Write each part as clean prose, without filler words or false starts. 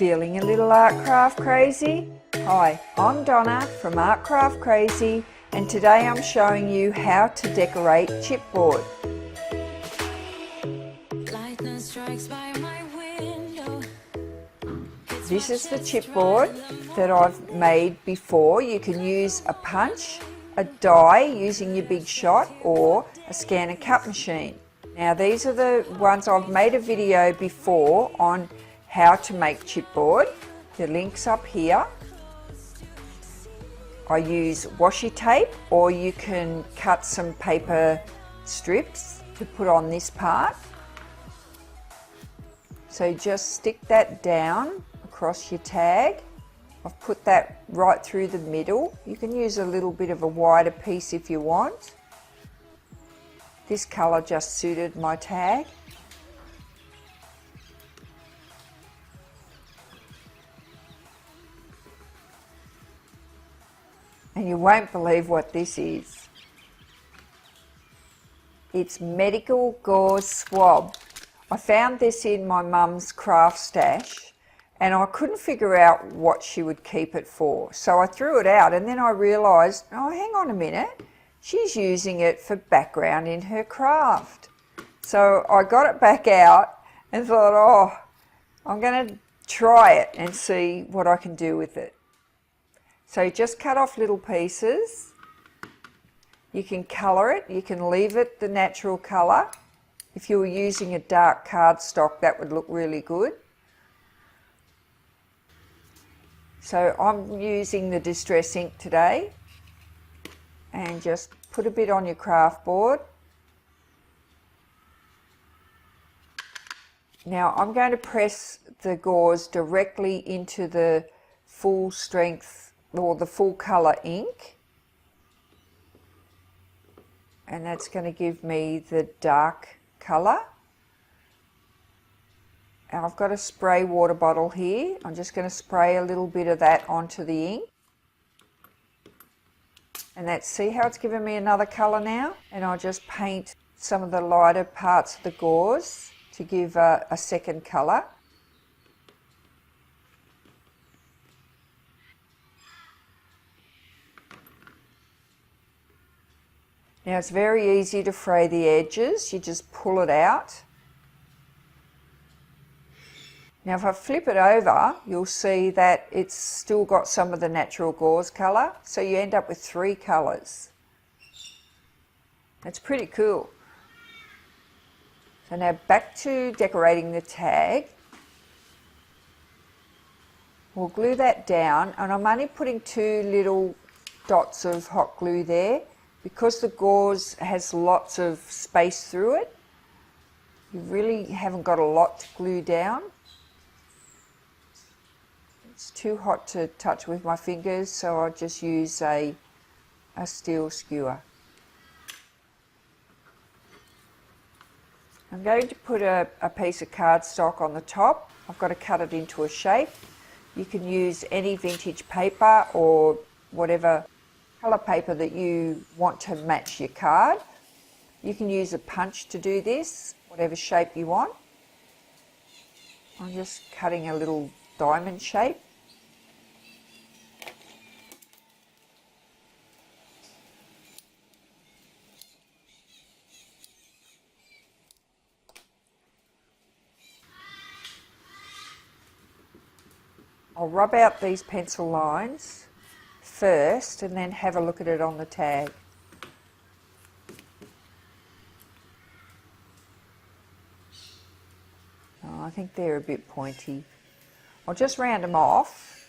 Feeling a little art craft crazy? Hi, I'm Donna from Art Craft Crazy, and today I'm showing you how to decorate chipboard. This is the chipboard that I've made before. You can use a punch, a die using your big shot, or a scan and cut machine. Now these are the ones I've made a video before on how to make chipboard. The link's up here. I use washi tape, or you can cut some paper strips to put on this part. So just stick that down across your tag. I've put that right through the middle. You can use a little bit of a wider piece if you want. This colour just suited my tag. And you won't believe what this is. It's medical gauze swab. I found this in my mum's craft stash and I couldn't figure out what she would keep it for. So I threw it out, and then I realised, oh, hang on a minute, she's using it for background in her craft. So I got it back out and thought, oh, I'm going to try it and see what I can do with it. So just cut off little pieces. You can colour it, you can leave it the natural colour. If you were using a dark cardstock, that would look really good. So I'm using the Distress ink today, and just put a bit on your craft board. Now I'm going to press the gauze directly into the full strength or the full colour ink, and that's going to give me the dark colour. And I've got a spray water bottle here. I'm just going to spray a little bit of that onto the ink. And that's, see how it's given me another colour now? And I'll just paint some of the lighter parts of the gauze to give a second colour. Now it's very easy to fray the edges. You just pull it out. Now if I flip it over, you'll see that it's still got some of the natural gauze colour, so you end up with 3 colours. That's pretty cool. So now back to decorating the tag. We'll glue that down, and I'm only putting 2 little dots of hot glue there because the gauze has lots of space through it. You really haven't got a lot to glue down. It's too hot to touch with my fingers, so I'll just use a steel skewer. I'm going to put a piece of cardstock on the top. I've got to cut it into a shape. You can use any vintage paper or whatever colour paper that you want to match your card. You can use a punch to do this, whatever shape you want. I'm just cutting a little diamond shape. I'll rub out these pencil lines first and then have a look at it on the tag. Oh, I think they're a bit pointy. I'll just round them off.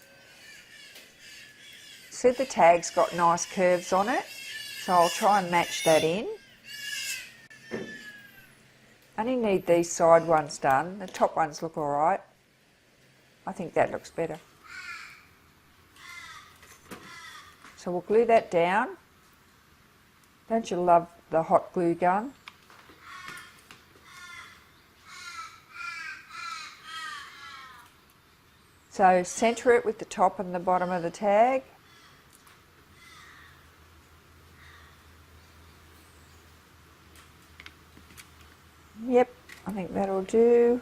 See, the tag's got nice curves on it, so I'll try and match that in. Only need these side ones done. The top ones look alright. I think that looks better. So we'll glue that down. Don't you love the hot glue gun? So centre it with the top and the bottom of the tag. Yep, I think that'll do.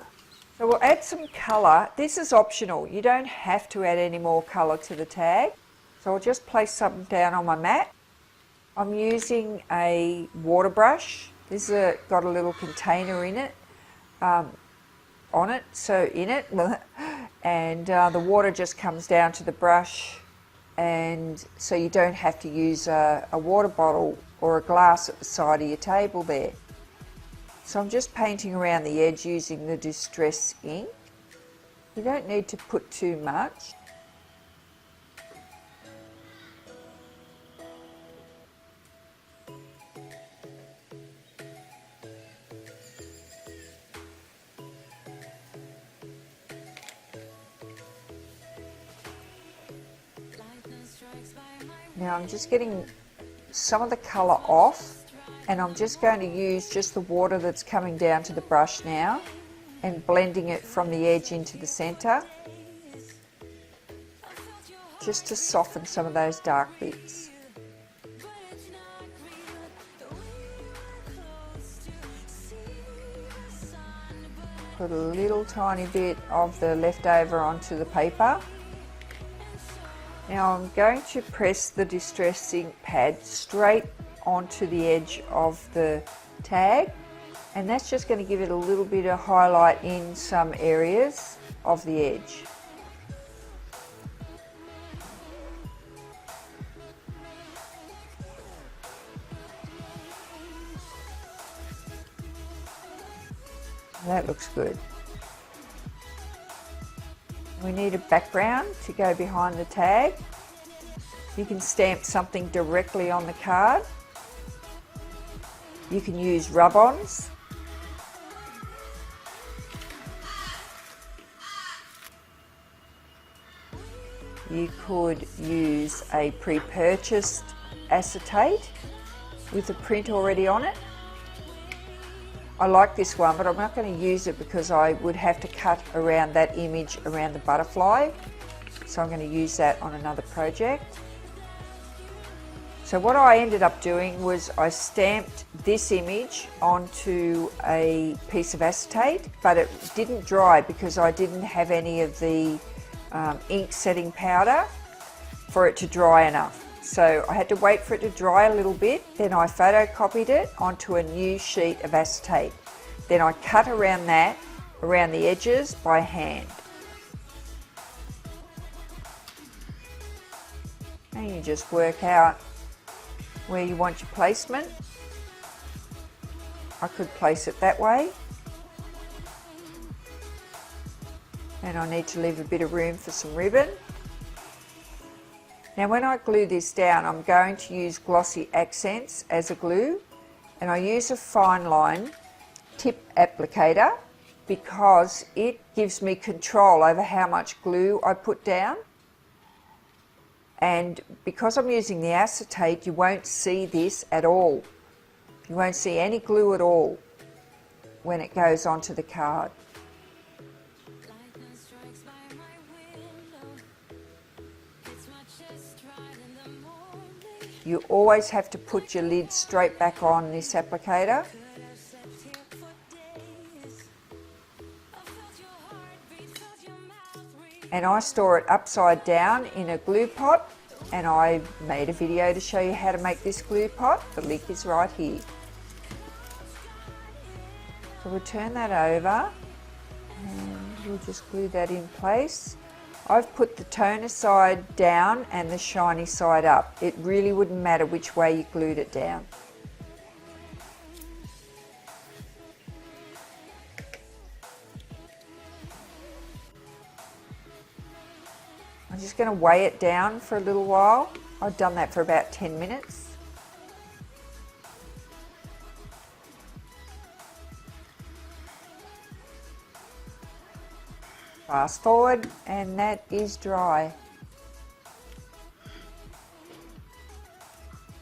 So we'll add some colour. This is optional. You don't have to add any more colour to the tag. So I'll just place something down on my mat. I'm using a water brush. This has got a little container in it, and the water just comes down to the brush, and so you don't have to use a water bottle or a glass at the side of your table there. So I'm just painting around the edge using the Distress ink. You don't need to put too much. Now I'm just getting some of the colour off, and I'm just going to use just the water that's coming down to the brush now and blending it from the edge into the centre, just to soften some of those dark bits. Put a little tiny bit of the leftover onto the paper. Now I'm going to press the Distress ink pad straight onto the edge of the tag, and that's just going to give it a little bit of highlight in some areas of the edge. That looks good. We need a background to go behind the tag. You can stamp something directly on the card. You can use rub-ons. You could use a pre-purchased acetate with a print already on it. I like this one, but I'm not going to use it because I would have to cut around that image around the butterfly. So I'm going to use that on another project. So what I ended up doing was I stamped this image onto a piece of acetate, but it didn't dry because I didn't have any of the ink setting powder for it to dry enough. So I had to wait for it to dry a little bit, then I photocopied it onto a new sheet of acetate. Then I cut around that, around the edges by hand. And you just work out where you want your placement. I could place it that way. And I need to leave a bit of room for some ribbon. Now when I glue this down, I'm going to use Glossy Accents as a glue, and I use a fine line tip applicator because it gives me control over how much glue I put down. And because I'm using the acetate, you won't see this at all. You won't see any glue at all when it goes onto the card. You always have to put your lid straight back on this applicator. And I store it upside down in a glue pot, and I made a video to show you how to make this glue pot. The link is right here. So we'll turn that over and we'll just glue that in place. I've put the toner side down and the shiny side up. It really wouldn't matter which way you glued it down. I'm just going to weigh it down for a little while. I've done that for about 10 minutes. Fast forward, and that is dry.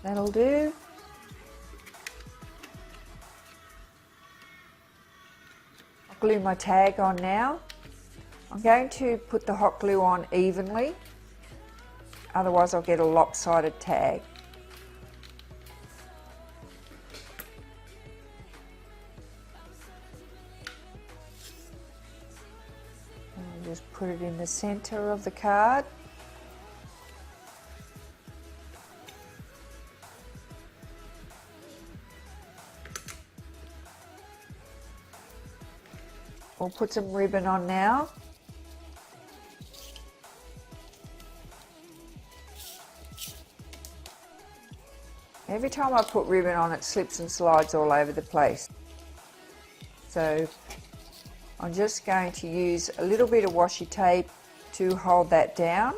That'll do. I'll glue my tag on now. I'm going to put the hot glue on evenly, otherwise I'll get a lopsided tag. just put it in the center of the card. We'll put some ribbon on now. Every time I put ribbon on, it slips and slides all over the place. So I'm just going to use a little bit of washi tape to hold that down.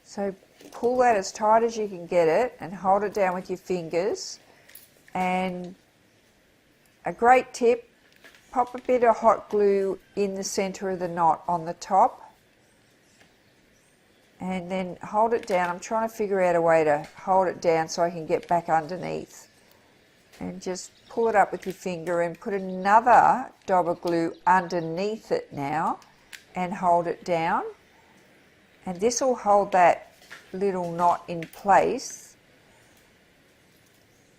So pull that as tight as you can get it and hold it down with your fingers. And a great tip, pop a bit of hot glue in the center of the knot on the top and then hold it down. I'm trying to figure out a way to hold it down so I can get back underneath. And just pull it up with your finger and put another dab of glue underneath it now and hold it down. And this will hold that little knot in place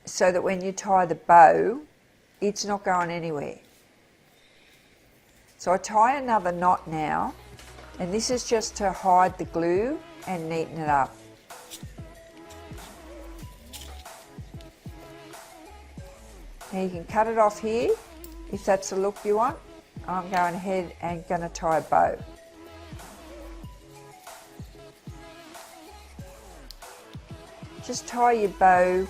so that when you tie the bow, it's not going anywhere. So I tie another knot now, and this is just to hide the glue and neaten it up. Now you can cut it off here if that's the look you want. I'm going ahead and going to tie a bow. Just tie your bow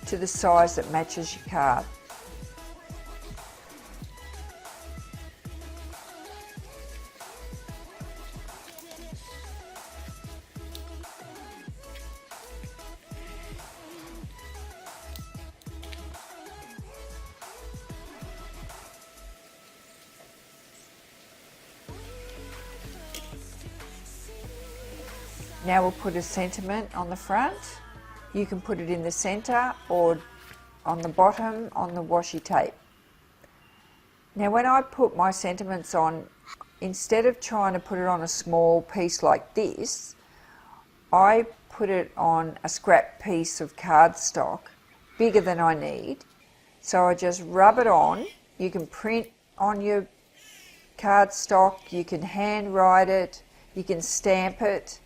to the size that matches your card. Now we'll put a sentiment on the front. You can put it in the center or on the bottom on the washi tape. Now when I put my sentiments on, instead of trying to put it on a small piece like this, I put it on a scrap piece of cardstock bigger than I need. So I just rub it on. You can print on your cardstock, you can hand write it, you can stamp it,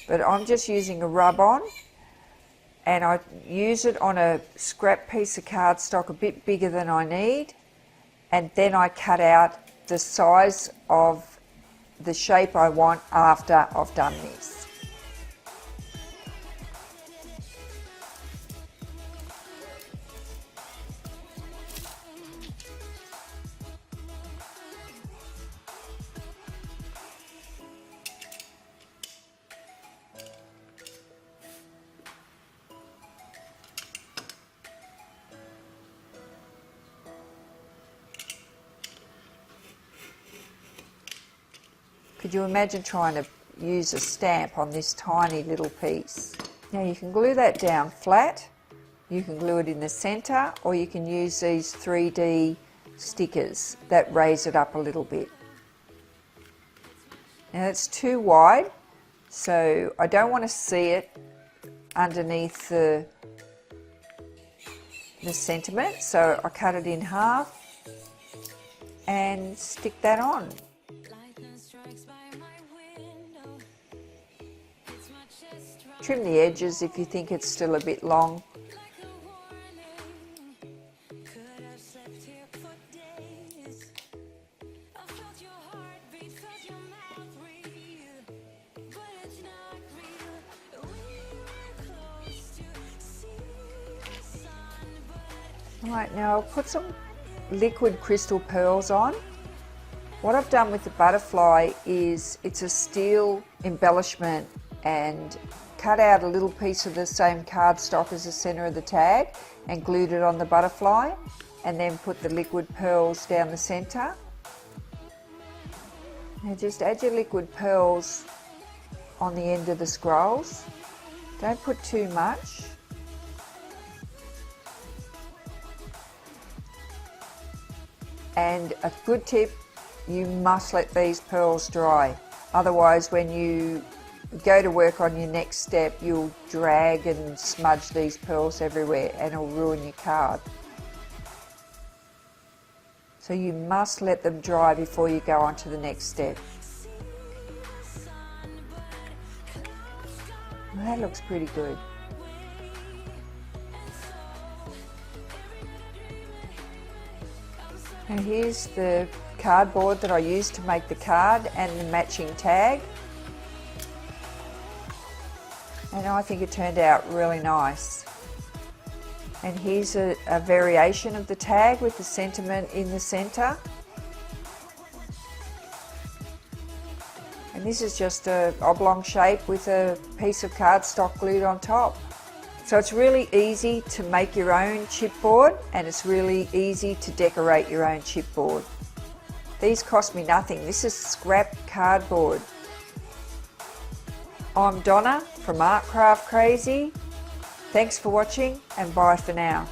but I'm just using a rub on. And I use it on a scrap piece of cardstock a bit bigger than I need, and then I cut out the size of the shape I want after I've done this. Could you imagine trying to use a stamp on this tiny little piece? Now you can glue that down flat, you can glue it in the center, or you can use these 3D stickers that raise it up a little bit. Now it's too wide, so I don't want to see it underneath the sentiment, so I cut it in half and stick that on. Trim the edges if you think it's still a bit long. Alright, now I'll put some liquid crystal pearls on. What I've done with the butterfly is it's a steel embellishment and cut out a little piece of the same cardstock as the center of the tag and glued it on the butterfly, and then put the liquid pearls down the center. Now just add your liquid pearls on the end of the scrolls. Don't put too much. And a good tip, you must let these pearls dry. Otherwise, when you go to work on your next step, you'll drag and smudge these pearls everywhere and it'll ruin your card. So you must let them dry before you go on to the next step. Well, that looks pretty good. And here's the cardboard that I used to make the card and the matching tag. And I think it turned out really nice. And here's a variation of the tag with the sentiment in the center. And this is just an oblong shape with a piece of cardstock glued on top. So it's really easy to make your own chipboard, and it's really easy to decorate your own chipboard. These cost me nothing. This is scrap cardboard. I'm Donna from Art Craft Crazy. Thanks for watching and bye for now.